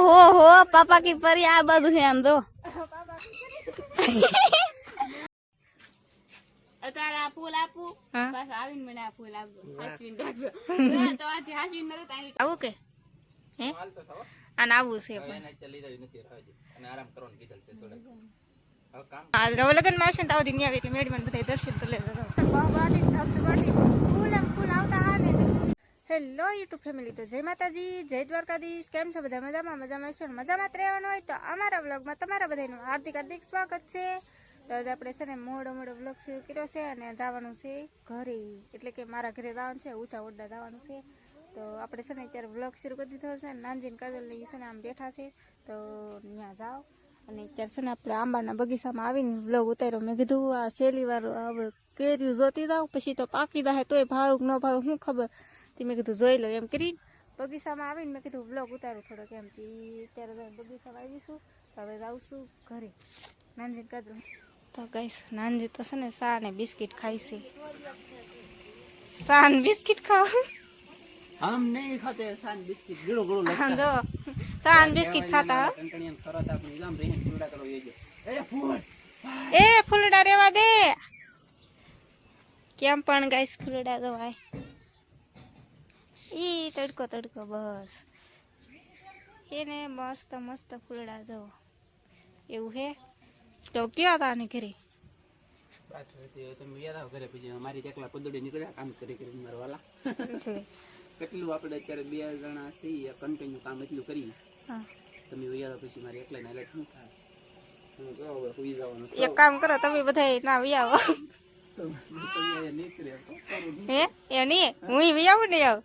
हो पापा की परी आ બધું છે આમ જો અત્યારે આ ફૂલ આપું બસ આવીને મને આ ફૂલ આપજો હાસવીન રાખજો તો આથી હાસવીન નરે તાઈ આવું કે હે અને આવું છે પણ અને આરામ કરવાનું કીધલ છે છોડે હવે કામ આજ રવ લગન માં આવશે ને તાવથી ની આવે એટલે મેડમન બધાય દર્શન કરી લેજો બાટી ફૂલ એમ ફૂલ આવતા હા ને હેલો યુટ્યુબ ફેમિલી તો જય માતાજી જય દ્વારકાધીશ કેમ છો બધા મજામાં છો મજામાં જ રહેવાનું હોય તો અમારા વ્લોગમાં તમારા બધાનું હાર્દિક સ્વાગત છે તો આજે આપણે છે ને મોડો વ્લોગ શરૂ કર્યો છે અને જવાનું છે ઘરે એટલે કે મારા ઘરે જવાનું છે ઊંચા ઓરડા જવાનું છે તો આપણે છે ને અત્યારે વ્લોગ શરૂ કરી દીધો છે નાનજીને કાજલ ને છે ને આમ બેઠા છે તો ત્યાં જાઓ અને અત્યારે છે ને આપણે આંબાના બગીચામાં આવીને વ્લોગ ઉતાર્યો મેં કીધું આ છેલ્લી વાર હવે કેરીયું જોતી જાઉં પછી તો પાકી જાય તોય ભાડું ન ભાડું શું ખબર મેં કીધું જોઈ લો એમ કરીને બગીચામાં આવીને મેં કીધું વ્લોગ ઉતારું થોડોક એમ અત્યારે બગીચામાં આવીશું હવે જાઉં ઘરે નાનજી કાજલ તો ગાઈસ નાનજી તો છે ને ચા ને બિસ્કિટ ખાઈ છે ચા ને બિસ્કિટ ખાવ हम नहीं खाते सान बिस्किट गिलो गिलो लगता जो सान बिस्किट खाता कंकणियन करत आपण एग्जाम रेहन फुलडा करो ये ए फुलडा रेवा दे केम पण गाइस फुलडा जो आय ई तड़को बस એને મસ્ત મસ્ત ફૂલડા જો એવું હે તો ક્યાં હતા ને ઘરે બસ તમે યાદ આવ ઘરે પછી અમારી એકલા પદોડી નીકળ્યા કામ કરી કરી મારવાલા કેટલું આપણે અત્યારે બે જણા છીએ કન્ટિન્યુ કામ એટલું કરી તમે યાદ પછી મારી એકલા ને એટલે શું થાય હું કહો હવે સુઈ જવાનું એક કામ કરો તમે બધા ના વિયાવો હે એ ની હું વિયાવું ને આવ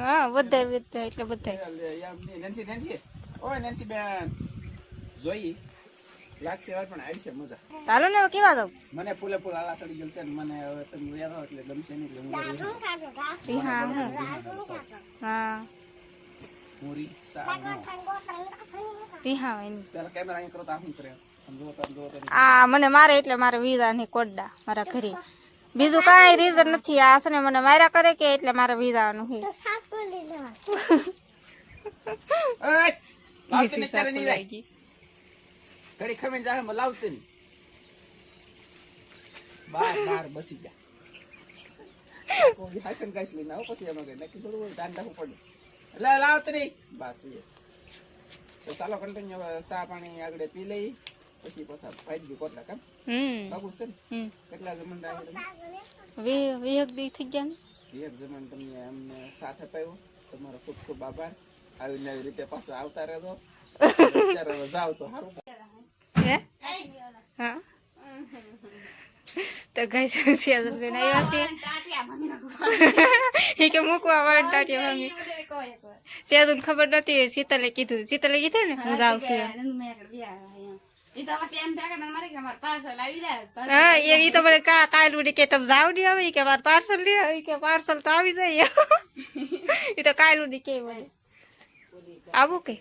હા બધા એટલે બધા નેન્સી ઓય નેન્સી બેન જોઈ લાગશે વાર પણ આવી છે મજા ચાલો ને કેવા દો મને ફૂલે ફૂલ આલા સડી ગયું છે મને હવે તમે યાદ આવો એટલે ગમશે નહીં એટલે હું હા મુરી સાનો ટીહા એની ચાલો કેમેરા અહીં કરો તો આમ કરે આ મને મારે એટલે મારે વિઝા ની કોડડા મારા ઘરે બીજું કાઈ રીઝન નથી આ છે ને મને માર્યા કરે કે એટલે મારે વિઝા નું છે ઓય લાવતી ને ત્યારે નહીં જાય ઘડી ખમીને જાય મ લાવતી નહીં બાર બસી જા કોઈ હાસન કાઈસ લઈને આવો પછી એમાં ગઈ નક્કી થોડું ધ્યાન રાખવું પડે એટલે લાવતી નહીં બસ તો ચાલો કન્ટિન્યુ ચા પાણી આગળ પી લઈ પછી પાછા ફાઈટ ગઈ કોટલા કામ બાબુ છે ને કેટલા જમણ ડાય વેગ દી થઈ ગયા ને એક જમણ તમને અમને સાથ અપાયો તમારો ખૂબ ખૂબ આભાર આવી નવી રીતે પાછા આવતા રહેજો અત્યારે જાવ તો સારું હે હા તો ગાઈસ સિયાદન બેન આવ્યા છે એ કે મૂકવા વાળ ટાટિયા મમ્મી સિયાદન ખબર નથી શીતલે કીધું ને હું જાઉં છું હા એ તો મને કાલ ઉડી કે તમે જાવ નહીં આવે કે મારે પાર્સલ લે કે પાર્સલ તો આવી જાય એ તો કાલ ઉડી કે મને આવું કે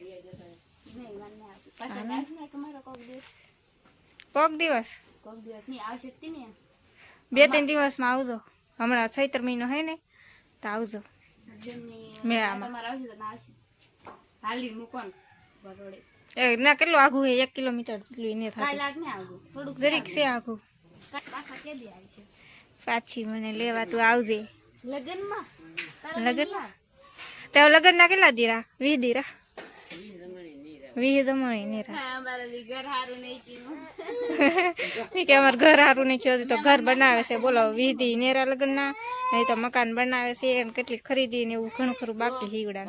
કોક દિવસ 2-3 દિવસમાં આવજો હમણાં ચૈત્ર મહિનો હે ને તો આવજો મેળામાં ના કેટલું આઘું હે 1 કિલોમીટર જેટલું એને થાય જરીક છે આઘું પાછી મને લેવા તું આવજે લગન તે લગન ના કેટલા દીરા 20 દીરા 20 જમણી નેરા કે અમાર ઘર હારું નહીં થયું તો ઘર બનાવે છે બોલો 20 દી નેરા લગન ના નહીં તો મકાન બનાવે છે અને કેટલી ખરીદી ને એવું ઘણું ખરું બાકી હીગડા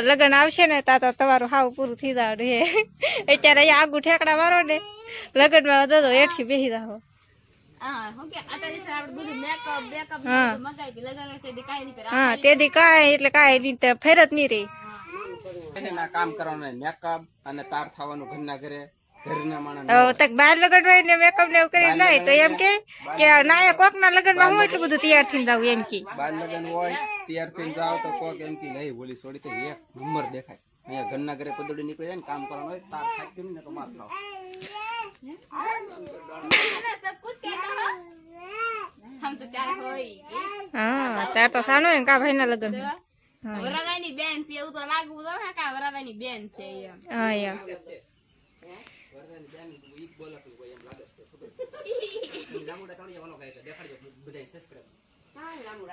લગન આવશે ને તા તો તમારું હાવ પૂરું થઈ જાવ હે અત્યારે અહીંયા આગું ઠેકડા વાળો ને લગન માં દો હેઠી બેસી જાવ હા તેથી કાંઈ એટલે કાંઈ રીતે ફેર જ નહીં રહી કામ કરવાનું મેકઅપ અને તાર થવાનું ઘરના ઘરે ઘરના માણસ બહાર લગન હોય ને મેકઅપ ને એવું કરી જાય તો એમ કે ના કોક ના લગન માં હું એટલું બધું તૈયાર થઈને જાવ એમ કે બાર લગન હોય તૈયાર થઈને જાવ તો કોક એમ કે લઈ બોલી છોડી તો એક નંબર દેખાય અહીંયા ઘરના ઘરે પદોડી નીકળી જાય ને કામ કરવાનું હોય તાર ખાઈ ને તો માર ખાવ આમ તો ત્યારે હોય કે હા તાર તો સાનો હે કા ભાઈના લગન હે. વરાદાની બેન છે એવું તો લાગવું તો હે કા વરાદાની બેન છે એમ હા યા વરદાની બેન ઈ બોલતું હોય એમ લાગે છે ખબર છે લાંબુડા તળિયે વાળો કહે છે દેખાડજો બધાય સબસ્ક્રાઇબ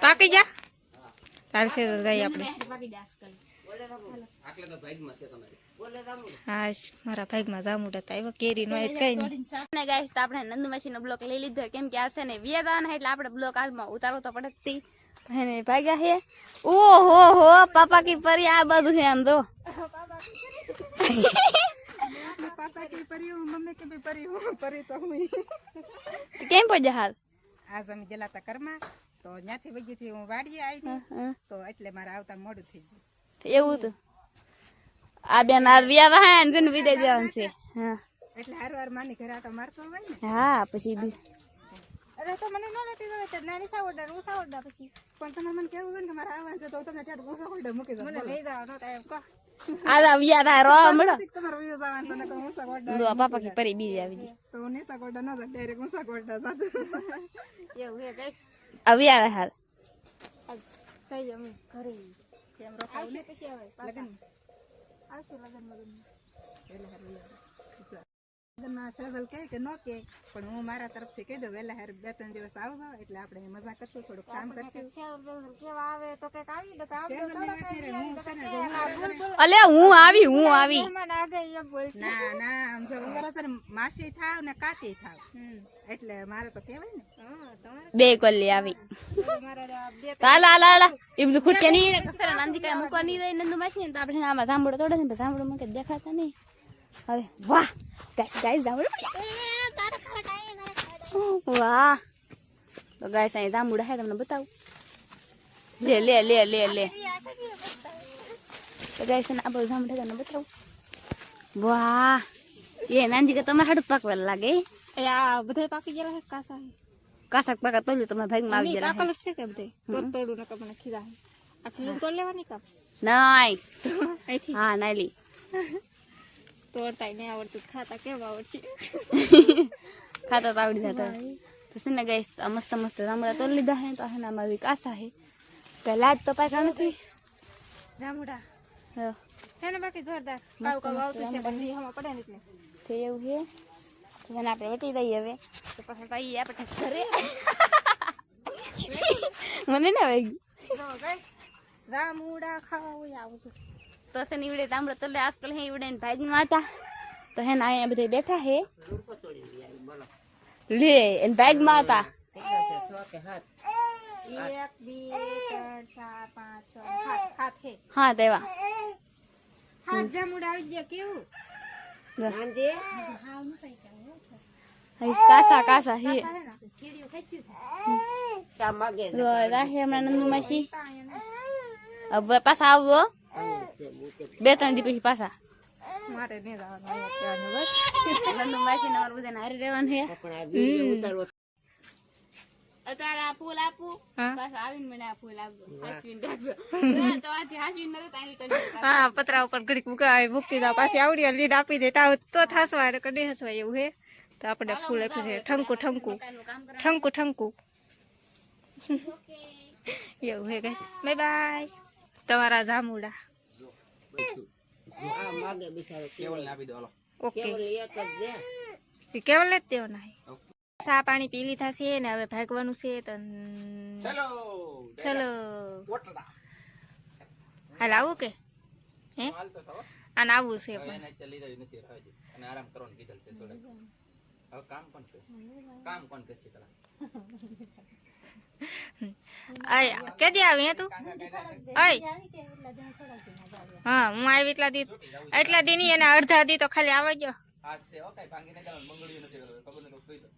પાકી જા ચાલશે તો જઈએ આપણે બાકી દાસ કરી આટલે તો ભાગમાં છે તમારે હાશ મારા ભાગમાં જામુડા તો આવ્યો કેરી નો કઈ નહીં ને ગાઈસ તો આપણે નંદુ માસી નો બ્લોક લઈ લીધો કેમ કે આ છે ને વિયાદાન એટલે આપણે બ્લોક આજમાં ઉતારવો તો પડે જ એને ભાગ્યા હે ઓહો હો પાપા કી પરી આ બધું છે આમ તો પાપા કી પરી મમ્મી કે ભી પરી તો હું કેમ પહોંચ્યા હાલ આજ અમે જલાતા કરમાં તો ત્યાંથી વગીથી હું વાડીએ આવી તો એટલે મારે આવતા મોડું થઈ ગયું એવું તો આ બેન આ વિયાદા હે ને તેને વિદાય દેવાનું છે હા એટલે હારવાર માની ઘરે આટો મારતો હોય ને હા પછી બી અરે તો મને ન નથી ગમે તો નાની સાવડા હું સાવડા પછી પણ તમારે મને કેવું છે ને કે મારે આવવાનું છે તો તમને ઠેઠ હું સાવડા મૂકી દઉં મને લઈ જવાનો તો એમ કહો આ વિયાદા રો મળો તમારે વિયો જવાનું છે ને તો હું સાવડા લો પાપા કી પરી બીજી આવી ગઈ તો હું સાવડા ન જાય ડાયરેક્ટ હું સાવડા સાથે એવું હે ગાઈસ આ વિયાદા હાલ થઈ જાય અમે ઘરે કેમ રોકાવ ને પછી આવે લગન આવશે લગન એટલે હારું લગનમાં સેજલ કહે કે નો કે પણ હું મારા તરફથી કહી દઉં વહેલા હાર 2-3 દિવસ આવજો એટલે આપણે મજા કરશું થોડું કામ કરશું કેવા આવે તો કઈક આવી દો અલે હું આવી ના ના આમ જો ઉંગરા છે ને માસી થાવ ને કાકી થાવ એટલે મારે તો કહેવાય ને બે કોલી આવી હાલ હાલ હાલ એ બધું ખુરશી ની કસરા નાનજી કઈ મૂકવા નહીં દઈ નંદુ માસી ને તો આપણે આમાં જાંબુડો તોડે ને જાંબુડો મૂકે દેખાતા નહીં હવે વાહ ગાઈસ જાંબુડો વાહ તો ગાઈસ અહીં જાંબુડા હે તમને બતાવું લે લે લે લે લે તો ગાઈસ આ બધું જાંબુડા તમને બતાવું વાહ એ નાનજી કે તમારે હાડું પાકવા લાગે આ બધા પાકી ગયેલા છે કાસા કાસક પાકા તોલ્યું તમારા ભાગમાં આવી ગયા પાકલ છે કે બધે તોડું ને કમને ખીરા આટલું તો લેવાની કાપ નાઈ અહીંથી હા નાલી તોડતા નહીં આવડતું ખાતા કેમ આવડશે ખાતા તો આવડી જતા તો છે ને ગાઈસ મસ્ત મસ્ત જાંબુડા તોડી લીધા હે તો આના માં કાસા હે કઈ લાજ તો પાકા નથી જામુડા હા હે ને બાકી જોરદાર કાવ કાવ આવતું છે પણ નહીં હમા પડે ને એટલે તો એવું છે તો એને આપણે વટી દઈએ હવે તો પછી પાઈએ આપણે ઘરે મને ના વાગ્યું જો ગાઈસ જામુડા ખાવા હોય આવું છું તો છે ને ઈવડે જાંબુડા તોલે આજકાલ હે ઈવડે ભાગમાં હતા તો હે ને અહીંયા બધા બેઠા હે લે એને ભાગમાં હતા 1 2 3 4 5 6 7 હે હા તેવા હાથ જામુડા આવી ગયા કેવું કાસા કાસા હે કીડીઓ ખાઈ રાહે હમણાં નંદુ માસી હવે પાછા આવવો 2-3 દી પછી પાછા મારે નહીં જવાનું બસ નંદુ માસી ને અમારે બધાને હારી રહેવાનું છે અત્યારે આ ફૂલ આપું પાછા આવીને મને આ ફૂલ આપજો હાસવીને રાખજો તો આથી હાસવીને નરે તાલી કરી હા પતરા ઉપર ઘડીક મૂકી દો પાછી આવડી લીડ આપી દેતા તો થાસવા એટલે કડી હસવા એવું હે તો આપણે ફૂલ આપ્યું છે ઠંકુ ઠંકુ ઠંકુ ઠંકુ એવું હે ગાઈસ બાય બાય તમારા જામુડા કેવલ આપી દો હાલો ઓકે કેવલ જ દેવાના હે ચા પાણી પી લીધા છે ને હવે ભાગવાનું છે તો ચલો ચલો કોટડા હાલ આવું કે હે હાલ તો થવા આને આવું છે હવે પણ એને ચાલી રહ્યું નથી હવે અને આરામ કરવાનું કીધેલ છે થોડે હવે કામ કોણ કરશે કામ કોણ કરશે તલા આય કેદી આવી હે તું આય હા હું આવી એટલા દી ની એને અડધા દી તો ખાલી આવવા ગયો આજ છે ઓકે ભાંગી ને જવાનું મંગળીયું નથી ખબર નથી કોઈ તો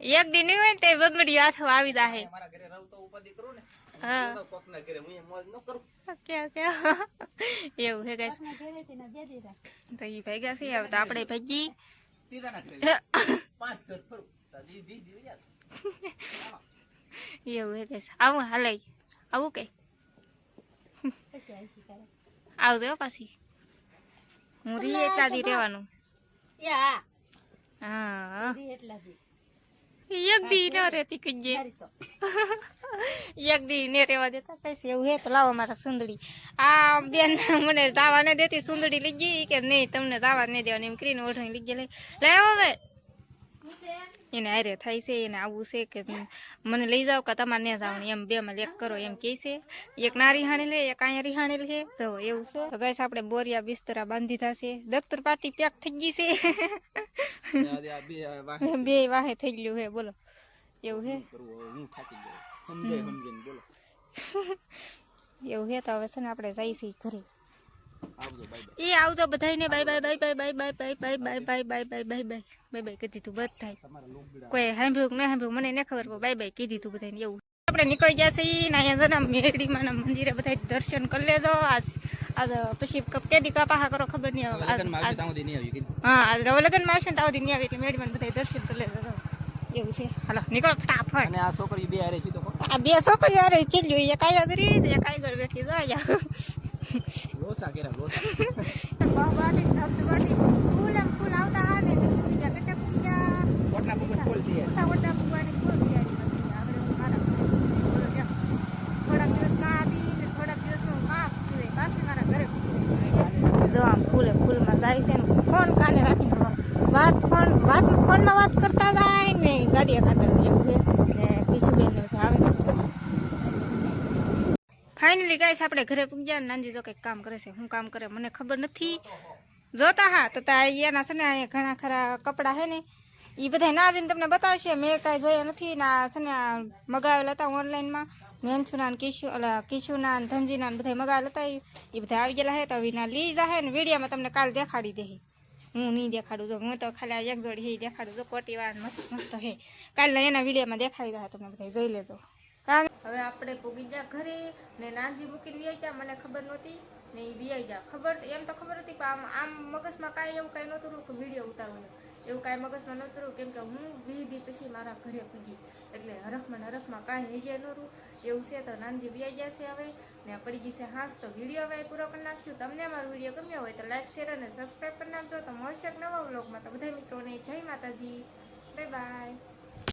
એક દી નહીં હોય ને તે બગડી હાથ આવી જાહે મારા ઘરે રહું તો ઉપાધિ કરું ને હા તો કોકના ઘરે હું મોજ ન કરું ઓકે એવું હે ગાઈસ તો ઈ ભેગા છે હવે તો આપણે ભેગી સીધા ના ઘરે 5 ઘર ફરું તો દી યાર એવું હે ગાઈસ આવું હાલે આવું કે આવજો પાછી હું રી એટલા દી રહેવાનું હા એક દી ન રહેતી કીજે એક દી ને રેવા દેતા કઈ એવું હે તો લાવો મારા સુંદડી આ બેન મને જાવા ને દેતી સુંદડી લઈ ગઈ કે નહીં તમને જાવા નહીં દેવાની એમ કરીને ઓઢણી લઈ ગઈ લાવો હવે એને હારે થાય છે એને આવું છે કે મને લઈ જાવ કે તમારે ને જવાનું એમ બે માં એક કરો એમ કે છે એક ના રિહાણી લે એક અહીંયા રિહાણી લે જો એવું છે તો ગાઈસ આપણે બોરિયા બિસ્તરા બાંધી થશે દફતર પાટી પેક થઈ ગઈ છે બે વાહે થઈ ગયું હે બોલો એવું હે હું થાકી ગયો સમજીને બોલો એવું હે તો હવે છે ને આપણે જઈશી ઘરે આવજો બાય એ આવજો બધાને bye bye bye bye bye bye bye bye bye bye bye bye bye bye bye કીધી તું બધાય તમારા લોક બીડા કોઈ સાંભળ્યું ના સાંભળ્યું મને ન ખબર પણ બાય બાય કીધી તું બધાને એવું આપણે નીકળી જશે ને અહીંયા જરા મેરડીમાં મંદિરે બધા દર્શન કરી લેજો આજ પછી કેદી કાપા કરો ખબર નહીં હવે લગનમાં આવજો તાવ દી નહીં આવી કીધું હા આજ રવ લગનમાં આવશે ને તાવ દી નહીં આવે એટલે મેરડીમાં બધા દર્શન કરી લેજો એવું છે હાલો નીકળો ફટાફટ અને આ છોકરી બે હારે છે તો આ બે છોકરીઓ હારે થઈ ગયું એક આયા એક આગળ બેઠી જાય લોસા કેરા લોસા બાટી ધબધબાટી ફૂલ એમ ફૂલ આવતા હા ને તો કીધું કે કેટલા પૂજા પોટલા પકડ બોલતી હે સાવટા ભગવાનની ફૂલ તૈયારી પછી આપણે મારા બોલો કે થોડાક દિવસ ના હતી ને થોડાક દિવસમાં કાપ કીધે પાછી મારા ઘરે જો આમ ફૂલમાં જાય છે ને ફોન કાને રાખીને ફોનમાં વાત કરતા જાય ને ગાડીએ કાઢતા એવું છે ને પીછું બેન આવે છે ફાઇનલી ગાઈસ આપણે ઘરે પૂગ્યા ને નાનજી જો કંઈક કામ કરે છે શું કામ કરે મને ખબર નથી જોતા હા તો એના છે ને અહીંયા ઘણા ખરા કપડાં છે ને એ બધા ના જઈને તમને બતાવશે મેં કાંઈ જોયા નથી ના છે ને મગાવેલા હતા ઓનલાઈનમાં નેન્છુના ને કિશુના ને ધનજીના ને બધા મગાવેલા હતા એ બધા આવી ગયેલા છે તો વિના લઈ જાય ને વિડીયોમાં તમને કાલ દેખાડી દે હું નહીં દેખાડું જો હું તો ખાલી એક જોડી હે દેખાડું જો કોટીવાળા મસ્ત મસ્ત હે કાલના એના વિડીયોમાં દેખાડી દે તમે બધા જોઈ લેજો હવે આપણે પૂગી ગયા ઘરે ને નાનજી મૂકીને વી ગયા મને ખબર નહોતી ને એ વી ગયા ખબર એમ તો ખબર હતી પણ આમ મગજમાં કાંઈ એવું કાંઈ નહોતું કે વિડીયો ઉતારવાનો એવું કાંઈ મગજમાં નહોતું કેમ કે હું 20 દી પછી મારા ઘરે પૂગી એટલે હરખમાં કાંઈ હૈયા નહોતું એવું છે તો નાનજી વી ગયા છે હવે ને પડી ગઈ છે હાસ તો વિડીયો હવે પૂરો કરી નાખશું તમને અમારો વિડીયો ગમ્યો હોય તો લાઈક શેર અને સબસ્ક્રાઈબ કરી નાખજો તો મળશે એક નવા વ્લોગમાં તો બધા મિત્રોને જય માતાજી બાય બાય